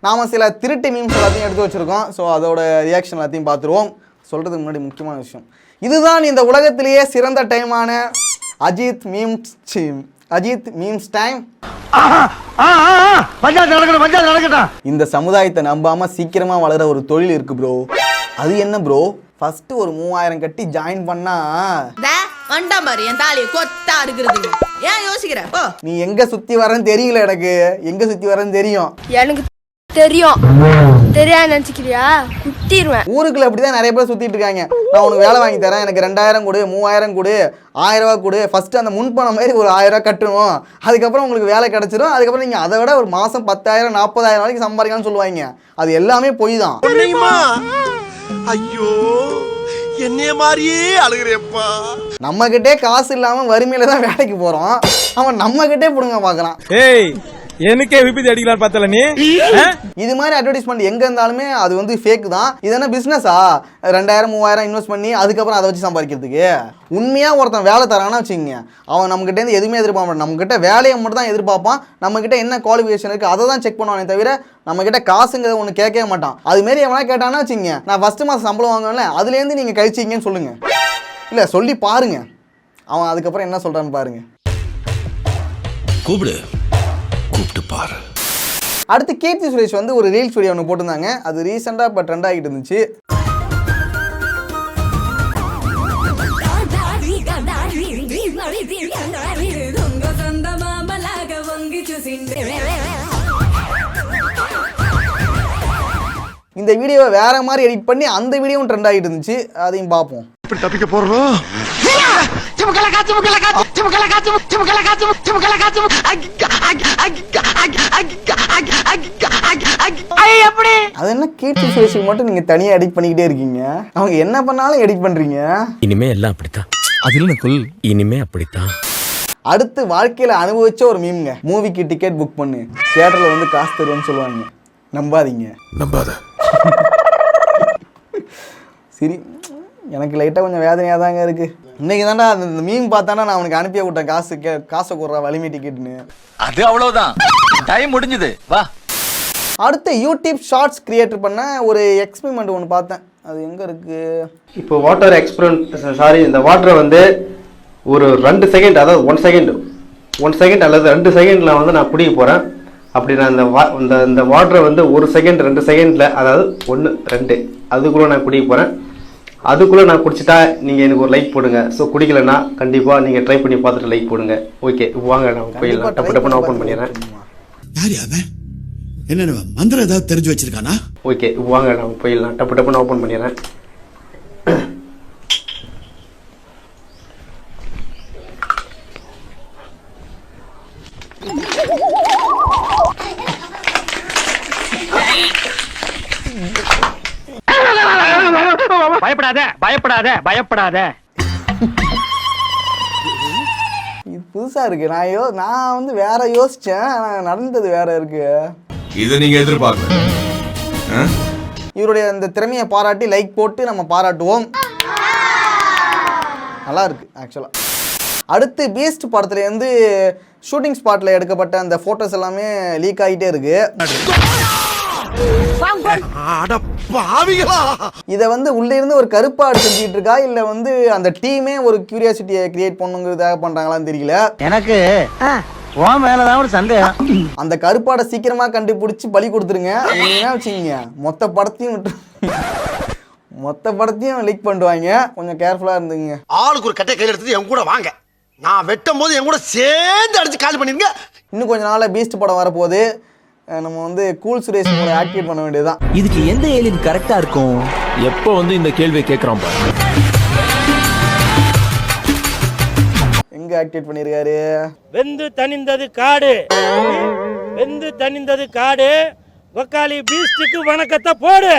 நாம் சில திருட்டு மீம்ஸ் எல்லாத்தையும் எடுத்து வச்சுருக்கோம். ஸோ அதோட ரியாக்ஷன் எல்லாத்தையும் பார்த்துருவோம். சொல்கிறதுக்கு முன்னாடி முக்கியமான விஷயம், இதுதான் இந்த உலகத்திலேயே சிறந்த டைமான அஜித் மீம்ஸ் டைம். இந்த சமுதாயத்தை நம்பாம சீக்கிரமா வளர ஒரு தொழில் இருக்கு ப்ரோ. அது என்ன ப்ரோ? ஃபர்ஸ்ட் ஒரு 3000 கட்டி ஜாயின் பண்ணா நீ எங்க சுத்தி வரன்னு தெரியல. எனக்கு எங்க சுத்தி வரன்னு தெரியும். எனக்கு தெரியும். தெரியாது நினைச்சுக்கிறியா? குத்திடுவேன். ஊருக்குள்ள அப்படிதான் நிறைய பேர் சுத்திட்டு இருக்காங்க. நான் உனக்கு வேலை வாங்கி தரேன், எனக்கு 2000 கொடு, 3000 கொடு, 1000 ரூபா கொடு, ஃபர்ஸ்ட் அந்த முன்பணம் மாதிரி ஒரு 1000 ரூபா கட்டணும், அதுக்கப்புறம் உங்களுக்கு வேலை கிடைச்சிடும், அதுக்கப்புறம் நீங்க அதை விட ஒரு மாசம் 10,000 40,000 வரைக்கும் சம்பாதிக்கலாம்னு சொல்லுவாங்க. அது எல்லாமே பொய் தான். ஐயோ என்னைய மாதிரியே அழுகிறேப்பா. நம்ம கிட்டே காசு இல்லாம வறுமையில தான் வேலைக்கு போறோம். அவன் நம்ம கிட்டே புடுங்க பாக்குறான். எனக்கே விபத்து அடிக்கலாம் பார்த்தல நீ. இது மாதிரி அட்வர்டைஸ்மெண்ட் எங்க இருந்தாலுமே அது வந்து ஃபேக் தான். இது என்ன பிசினஸா? 2000 3000 இன்வெஸ்ட் பண்ணி அதுக்கப்புறம் அதை வச்சு சம்பாதிக்கிறதுக்கு? உண்மையா ஒருத்தன் வேலை தரான்னு வச்சுக்கோங்க, அவன் நம்ம கிட்ட இருந்து எதுவுமே எதிர்பார்க்க மாட்டான். நம்ம கிட்ட வேலையை மட்டும் தான் எதிர்பார்ப்பான். நம்ம கிட்ட என்ன குவாலிஃபிகேஷன் இருக்கு அதை தான் செக் பண்ணுவானே தவிர நம்ம கிட்ட காசுங்கிறத ஒன்று கேட்கவே மாட்டான். அது மாரி எவனா கேட்டானா வச்சுங்க, நான் ஃபர்ஸ்ட் மாதம் சம்பளம் வாங்குவேன்ல, அதுலேருந்து நீங்க கழிச்சிங்கன்னு சொல்லுங்க. இல்லை சொல்லி பாருங்க, அவன் அதுக்கப்புறம் என்ன சொல்றான்னு பாருங்க. கூப்பிட்டு பாரு. அடுத்து கீர்த்தி சுரேஷ் வந்து ஒரு ரீல்ஸ் வீடியோ ஒன்று போட்டிருந்தாங்க. அது ரீசெண்டாக இப்போ ட்ரெண்ட் ஆகிட்டு இருந்துச்சு. இந்த வீடியோவை வேற மாதிரி எடிட் பண்ணி அந்த வீடியோவும் ட்ரெண்ட் ஆகிட்டு இருந்துச்சு. அதையும் பார்ப்போம். தப்பிக்க போறோம். அது என்ன கீர்த்தி சுரேஷுக்கு மட்டும் நீங்க தனியா எடிட் பண்ணிக்கிட்டே இருக்கீங்க? அவங்க என்ன பண்ணாலும் எடிட் பண்றீங்க. இனிமே எல்லாம் அப்படித்தான். அதில் கொல் இனிமே அப்படித்தான். அடுத்து வாழ்க்கையில அனுபவிச்ச ஒரு மீம்ங்க. மூவிக்கு டிக்கெட் புக் பண்ணு, தியேட்டர்ல வந்து காசு தருவேன்னு சொல்லுவாங்க. நம்பாதீங்க. நம்பாத. சரி, எனக்கு லைட்டாக கொஞ்சம் வேதனையாக தாங்க இருக்குது. இன்றைக்கி தாண்டா அந்த மீன் பார்த்தானா நான் அவனுக்கு அனுப்பிய விட்டேன், காசை கொடுறா வலிமை டிக்கெட்னு. அது அவ்வளோதான், டைம் முடிஞ்சுது, வா. அடுத்து யூடியூப் ஷார்ட்ஸ் கிரியேட் பண்ண ஒரு எக்ஸ்பெரிமெண்ட் ஒன்று பார்த்தேன். அது எங்கே இருக்குது? இப்போ வாட்டர் எக்ஸ்பெரிமெண்ட், இந்த வாட்டரை வந்து ஒரு 2 செகண்ட், அதாவது 1 செகண்ட் அல்லது 2 செகண்டில் வந்து நான் குடிக்க போகிறேன். அப்படி நான் இந்த வாட்டரை வந்து 1 செகண்ட் 2 செகண்டில், அதாவது 1 2 அதுக்குள்ளே நான் குடிக்க போகிறேன். அதுக்குள்ளே நான் குடிச்சிட்டா நீங்கள் எனக்கு ஒரு லைக் போடுங்க. ஸோ குடிக்கலன்னா கண்டிப்பாக நீங்கள் ட்ரை பண்ணி பார்த்துட்டு லைக் போடுங்க. ஓகே, வாங்க நான் போயிடலாம். டப்பு ஓப்பன் பண்ணிடுறேன். என்ன மந்திரம் ஏதாவது தெரிஞ்சு வச்சிருக்கானா? ஓகே, வாங்க நான் போயிடலாம். டப்பு ஓப்பன் பண்ணிடுறேன். பயப்படாத பயப்படாத பயப்படாத. இது புதுசா இருக்கு. நான் வந்து வேற யோசிச்சேன், நடந்தது வேற இருக்கு. இதை நீங்க எதிர்பார்க்க. இவருடைய இந்த திறமையை பாராட்டி லைக் போட்டு நம்ம பாராட்டுவோம். நல்லா இருக்கு ஆக்சுவலா. அடுத்து பீஸ்ட் படத்துலேருந்து ஷூட்டிங் ஸ்பாட்டில் எடுக்கப்பட்ட அந்த ஃபோட்டோஸ் எல்லாமே லீக் ஆகிட்டே இருக்கு. இதை வந்து உள்ளே இருந்து ஒரு கருப்பாடு செஞ்சுட்டு இருக்கா, இல்லை வந்து அந்த டீமே ஒரு கியூரியாசிட்டியை கிரியேட் பண்ணுங்கிறதாக பண்ணுறாங்களான்னு தெரியல. எனக்கு மேலதான் ஒரு சந்தேகம். அந்த கருப்பாடை சீக்கிரமாக கண்டுபிடிச்சி பலி கொடுத்துருங்க. என்ன வச்சுக்கிங்க, மொத்த படத்தையும் லீக் பண்ணுவாங்க. கொஞ்சம் கேர்ஃபுல்லாக இருந்துங்க. ஆளுக்கு ஒரு கட்டை கையில் எடுத்துட்டு என் கூட வாங்க. நான் வெட்டும் போது என் கூட சேர்ந்து அடிச்சு காலி பண்ணிருங்க. இன்னும் கொஞ்ச நாள்ல பீஸ்ட் படம் வரப்போகுது. நம்ம வந்து கூல் சுரேஷ் ஆக்டிவேட் பண்ண வேண்டியதுதான். இதுக்கு எந்த ஏலியன் கரெக்டா இருக்கும்? எப்போ வந்து இந்த கேள்வியை கேட்கறான் பாரு. எங்க ஆக்டிவேட் பண்ணிருக்காரு? வெந்து தணிந்தது காடு, வெந்து தணிந்தது காடு, வக்காலி பீஸ்டுக்கு வணக்கத்தை போடு.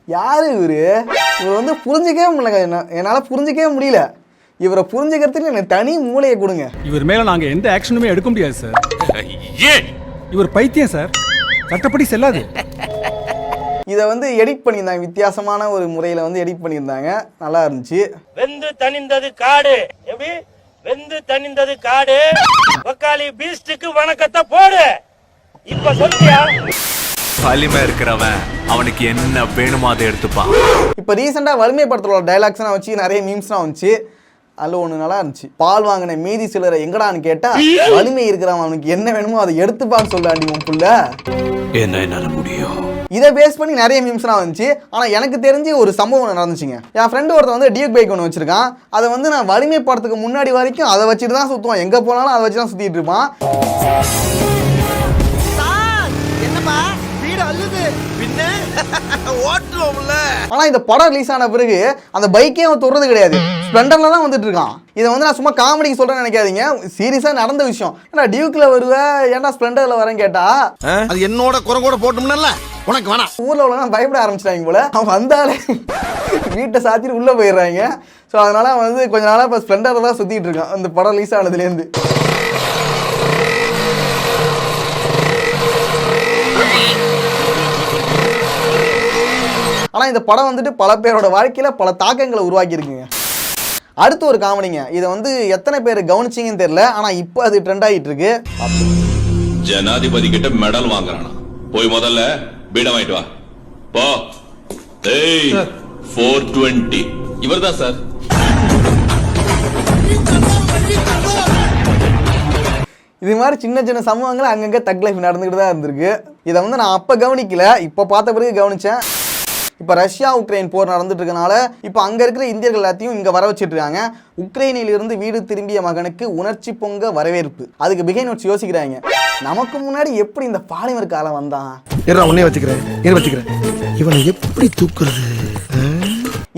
யாரு இவரு? இவர் வந்து புரிஞ்சிக்கவே முடியல. என்னால புரிஞ்சிக்கவே முடியல. இவரை புரிஞ்சுக்கிறதுக்கு எனக்கு தனி மூளையை கொடுங்க. இவர் மேல நாங்க எந்த ஆக்ஷனுமே எடுக்க முடியாது சார். இவர் பைத்தியம் சார், சட்டப்படி செல்லாது. இதை வந்து எடிட் பண்ணியிருந்தாங்க, வித்தியாசமான ஒரு முறையில் வந்து எடிட் பண்ணியிருந்தாங்க. நல்லா இருந்துச்சு. வெந்து தணிந்தது காடு, எப்படி வெந்து தணிந்தது காடு, வக்காலி பீஸ்டுக்கு வணக்கத்தை போடு. இப்ப சொல்லியா? வலிமை இருக்கிறவன் அவனுக்கு என்ன வேணுமோ அதை எடுத்துப்பான். இப்போ ரீசெண்டாக வலிமை படத்தில் டைலாக்ஸ்லாம் வச்சு நிறைய மீம்ஸ்லாம் வந்துச்சு. அதில் ஒன்று நல்லா இருந்துச்சு. பால் வாங்கின மீதி சிலரை எங்கடான்னு கேட்டால் வலிமை இருக்கிறவன் அவனுக்கு என்ன வேணுமோ அதை எடுத்துப்பான்னு சொல்லாண்டி உன் புள்ள. என்ன என்னால முடியும். இதை பேஸ் பண்ணி நிறைய மீம்ஸ்லாம் வந்துச்சு. ஆனால் எனக்கு தெரிஞ்சு ஒரு சம்பவம் நடந்துச்சுங்க. என் ஃப்ரெண்டு ஒருத்தன் வந்து டியூக் பைக் ஒன்று வச்சிருக்கான். அதை வந்து நான் வலிமை படத்துக்கு முன்னாடி வரைக்கும் அதை வச்சுட்டு தான் சுற்றுவான். எங்கே போனாலும் அதை வச்சு தான் சுற்றிட்டு இருப்பான். என்னப்பா வீடு அள்ளுது பின்ன ஓட்டுவோம்ல. ஆனால் இந்த படம் ரிலீஸ் ஆன பிறகு அந்த பைக்கே அவன் தொடுறது கிடையாது. ஸ்ப்ளெண்டர்ல தான் வந்துட்டு இருக்கான். இதை வந்து நான் சும்மா காமெடிக்கு சொல்றேன்னு நினைக்காதீங்க, சீரியஸாக நடந்த விஷயம். ஏன்னா டியூக்ல வருவேன், ஏன்டா ஸ்ப்ளெண்டர்ல வரேன்னு கேட்டா அது என்னோட குறை கூட போட்டோம்ல உனக்கு வேணாம். ஊர்ல உள்ளவங்க பயப்பட ஆரம்பிச்சிட்டாங்க போல. அவன் வந்தாலே வீட்டை சாத்திட்டு உள்ள போயிடுறாங்க. ஸோ அதனால அவன் வந்து கொஞ்ச நாளாக இப்போ ஸ்ப்ளெண்டர்ல தான் சுத்திட்டு இருக்கான் அந்த படம் ரிலீஸ் ஆனதுலேருந்து. ஆனால் இந்த படம் வந்துட்டு பல பேரோட வாழ்க்கையில் பல தாக்கங்களை உருவாக்கியிருக்குங்க. அடுத்து ஒரு காமெடிங்க. இதை வந்து எத்தனை பேர் கவனிச்சிங்கன்னு தெரியல, ஆனால் இப்போ அது ட்ரெண்ட் ஆகிட்டு இருக்கு. ஜனாதிபதி கிட்ட மெடல் வாங்குறானா, போய் முதல்ல பீடம் வாங்கிட்டு வா போ. 420 இவர்தான் சார். இது மாதிரி சின்ன சின்ன சம்பவங்கள் அங்கங்கே தக் லைஃப் நடந்துக்கிட்டு தான் இருந்திருக்கு. இதை வந்து நான் அப்போ கவனிக்கல, இப்போ பார்த்த பிறகு கவனித்தேன். இப்போ ரஷ்யா உக்ரைன் போர் நடந்துட்டு இருக்கனால இப்போ அங்கே இருக்கிற இந்தியர்கள் எல்லாத்தையும் இங்கே வர வச்சுட்டு இருக்காங்க. உக்ரைனிலிருந்து வீடு திரும்பிய மகனுக்கு உணர்ச்சி பொங்க வரவேற்பு. அதுக்கு பிகைன் நோட்ஸ் யோசிக்கிறாங்க, நமக்கு முன்னாடி எப்படி இந்த பாலிமர் காலம் வந்தான். உன்னைய வச்சுக்கிறேன் இவனை எப்படி தூக்குறது.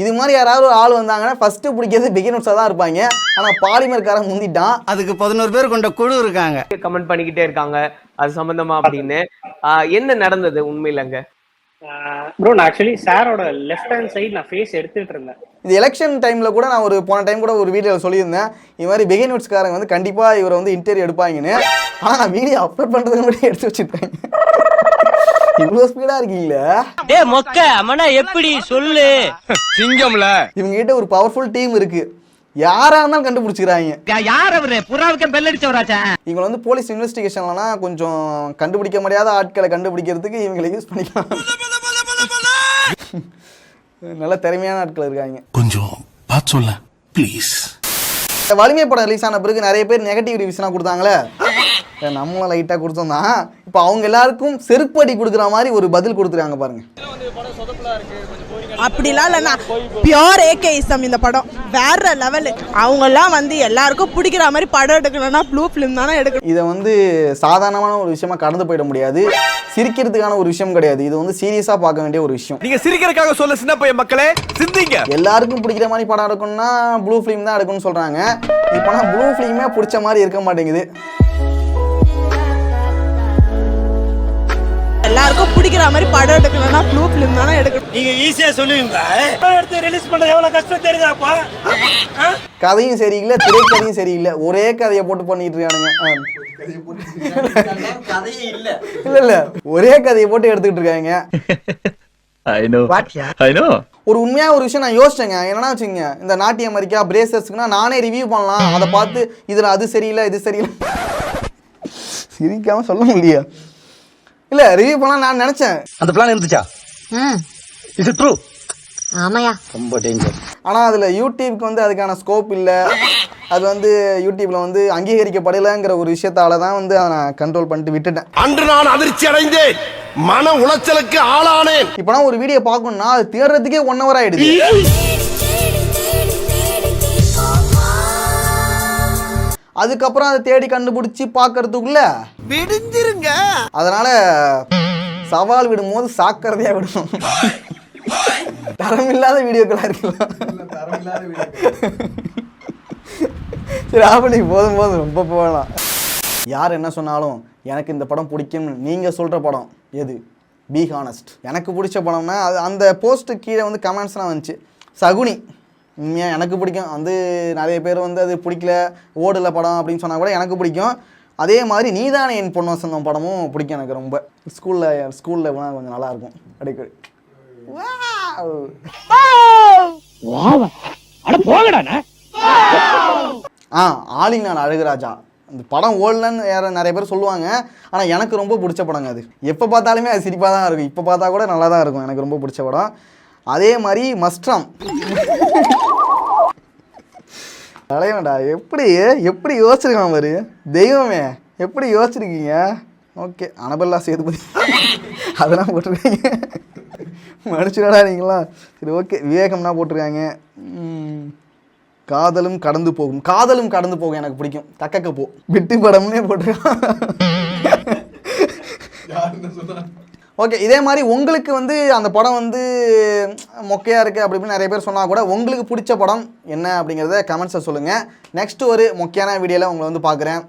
இது மாதிரி யாராவது ஒரு ஆள் வந்தாங்கன்னா ஃபர்ஸ்ட் பிடிக்கிறது பிகைன் நோட்ஸாக தான் இருப்பாங்க. ஆனால் பாலிமர் காரன் முந்திட்டான். அதுக்கு 11 பேர் கொண்ட குழு இருக்காங்க, கமெண்ட் பண்ணிக்கிட்டே இருக்காங்க அது சம்பந்தமா அப்படின்னு. என்ன நடந்தது உண்மையிலங்க? ப்ரோ நான் ஆக்சுவலி சாரோட லெஃப்ட் ஹேண்ட் சைடு நான் ஃபேஸ் எடுத்துட்டு இருந்தேன். இது எலெக்ஷன் டைமில் கூட நான் போன டைம் கூட ஒரு வீடியோவில் சொல்லியிருந்தேன், இது மாதிரி பிகைன் நோட்ஸ்காரங்க வந்து கண்டிப்பாக இவரை வந்து இன்டர்வியூ எடுப்பாங்கன்னு. ஆனால் நான் வீடியோ அப்லோட் பண்ணுறதுக்கு முன்னாடி எடுத்து வச்சுருப்பேன். இவ்வளோ ஸ்பீடாக இருக்கீங்களே மொக்க அம்மனா எப்படி சொல்லு சிங்கம்ல. இவங்க கிட்ட ஒரு பவர்ஃபுல் டீம் இருக்கு, யாரா இருந்தாலும் கண்டுபிடிச்சிக்கிறாங்க. யார் அவரு புறாவுக்கு பெல் அடிச்சவராச்சா? இவங்க வந்து போலீஸ் இன்வெஸ்டிகேஷன்லாம் கொஞ்சம் கண்டுபிடிக்க முடியாத ஆட்களை கண்டுபிடிக்கிறதுக்கு இவங்களை யூஸ் பண்ணிக்கலாம். நல்ல திறமையான ஆட்கள் இருக்காங்க. கொஞ்சம் பார்த்து சொல்ல ப்ளீஸ். வலிமை படம் ரிலீஸ் ஆன பிறகு நிறைய பேர் நெகட்டிவ் ரிவ்யூஸ்லாம் கொடுத்தாங்களே, நம்மளும் லைட்டாக கொடுத்தோம் தான். இப்போ அவங்க எல்லாருக்கும் செருப்படி கொடுக்குற மாதிரி ஒரு பதில் கொடுத்துருக்காங்க பாருங்க. அப்படிலாம் இல்லைண்ணா, பியோர் ஏகேஇசம் இந்த படம் வேற லெவலு. அவங்கெல்லாம் வந்து எல்லாருக்கும் பிடிக்கிற மாதிரி படம் எடுக்கணும்னா ப்ளூ ஃபிலிம் தானே எடுக்கணும். இதை வந்து சாதாரணமான ஒரு விஷயமா கடந்து போயிட முடியாது, சிரிக்கிறதுக்கான ஒரு விஷயம் கிடையாது. இது வந்து சீரியஸாக பார்க்க வேண்டிய ஒரு விஷயம். நீங்க சிரிக்கிறதுக்காக சொல்ல சின்ன பையன் மக்களே சிந்திங்க. எல்லாருக்கும் பிடிக்கிற மாதிரி படம் எடுக்கணும்னா ப்ளூ ஃபிலிம் தான் எடுக்கணும்னு சொல்கிறாங்க. இப்போ நான் ப்ளூ ஃபிலிமே பிடிச்ச மாதிரி இருக்க மாட்டேங்குது. எல்லாருக்கும் பிடிக்கிற மாதிரி படம் எடுக்கணும்னா ப்ளூ ஃபிலிம் தானே எடுக்கணும். நீங்க ஈஸியா சொல்லுவீங்க, எடுத்து ரிலீஸ் பண்ண எவ்வளவு கஷ்டம் தெரியுதாப்பா. கதையும் சரியில்லை, திரைக்கதையும் சரியில்லை, ஒரே கதையை போட்டு பண்ணிட்டு இருக்கானுங்க. இல்ல இல்ல ஒரே கதையை போட்டு எடுத்துக்கிட்டு இருக்காங்க. ஒரு உண்மையா ஒரு விஷயம் நான் யோசிச்சேங்க. என்னன்னா வச்சுங்க, இந்த நாட்டிய அமெரிக்கா பிரேசர்ஸ்க்குனா நானே ரிவ்யூ பண்ணலாம், அதை பார்த்து இதுல அது சரியில்லை இது சரியில்லை சிரிக்காம சொல்ல முடியும். இல்ல ரிவ்யூ பண்ணலாம் நான் நினைச்சேன். அந்த பிளான் இருந்துச்சா? Is it true? ஆமாயா. ரொம்ப டேஞ்சர். ஆனா அதுல யூடியூப்க்கு வந்து அதுக்கான ஸ்கோப் இல்ல. அது வந்து யூடியூப்ல வந்து அங்கீகரிக்கப்படலைங்கிற ஒரு விஷயத்தால தான் வந்து அதை நான் கண்ட்ரோல் பண்ணிட்டு விட்டுட்டேன். அன்று நான் அதிர்ச்சி அடைந்தேன், மன உளைச்சலுக்கு ஆளானேன். இப்போ நான் ஒரு வீடியோ பார்க்கணும்னா அது தேடுறதுக்கே 1 hour ஆயிடுது. அதுக்கப்புறம் அதை தேடி கண்டுபிடிச்சி பார்க்கறதுக்குள்ள விடுஞ்சிருங்க. அதனால சவால் விடும்போது சாக்கிறதையா விடணும். தரமில்லாத வீடியோக்களா இருக்கலாம். சரி ஆப்படி போதும் போதும் ரொம்ப போகலாம். யார் என்ன சொன்னாலும் எனக்கு இந்த படம் பிடிக்கும்னு நீங்கள் சொல்கிற படம் எது? Be honest. எனக்கு பிடிச்ச படம்னா அது அந்த போஸ்ட்டு கீழே வந்து கமெண்ட்ஸ்லாம் வந்துச்சு. சகுனி உண்மையாக எனக்கு பிடிக்கும். வந்து நிறைய பேர் வந்து அது பிடிக்கல, ஓடல படம் அப்படின்னு சொன்னால் கூட எனக்கு பிடிக்கும். அதே மாதிரி நீதானே என் பொண்ணு வசந்தம் படமும் பிடிக்கும் எனக்கு ரொம்ப. ஸ்கூலில் போனால் கொஞ்சம் நல்லாயிருக்கும். அடிக்கடி ஆலிங் நான் அழகுராஜா இந்த படம் ஓடலன்னு நிறைய பேர் சொல்லுவாங்க. ஆனால் எனக்கு ரொம்ப பிடிச்ச படங்க அது. எப்போ பார்த்தாலுமே அது சிரிப்பாக தான் இருக்கும். இப்போ பார்த்தா கூட நல்லா தான் இருக்கும். எனக்கு ரொம்ப பிடிச்ச படம். அதே மாதிரி மஸ்ட்ரம். தலைவன்டா எப்படி யோசிச்சிருக்கான் பாரு. தெய்வமே எப்படி யோசிச்சிருக்கீங்க. ஓகே, அனபெல்லா சேதுபதி அதெல்லாம் போட்டிருக்காங்க. மனுஷனடா நீங்களா. சரி ஓகே, விவேகம்னா போட்டிருக்காங்க. காதலும் கடந்து போகும் எனக்கு பிடிக்கும். தக்கக்க போ விட்டு படம்னே போட்டிருக்கான். ஓகே, இதே மாதிரி உங்களுக்கு வந்து அந்த படம் வந்து மொக்கையாக இருக்குது அப்படி இப்படின்னு நிறைய பேர் சொன்னால் கூட உங்களுக்கு பிடிச்ச படம் என்ன அப்படிங்கிறத கமெண்ட்ஸை சொல்லுங்கள். நெக்ஸ்ட் ஒரு மொக்கையான வீடியோவில் உங்களை வந்து பார்க்குறேன்.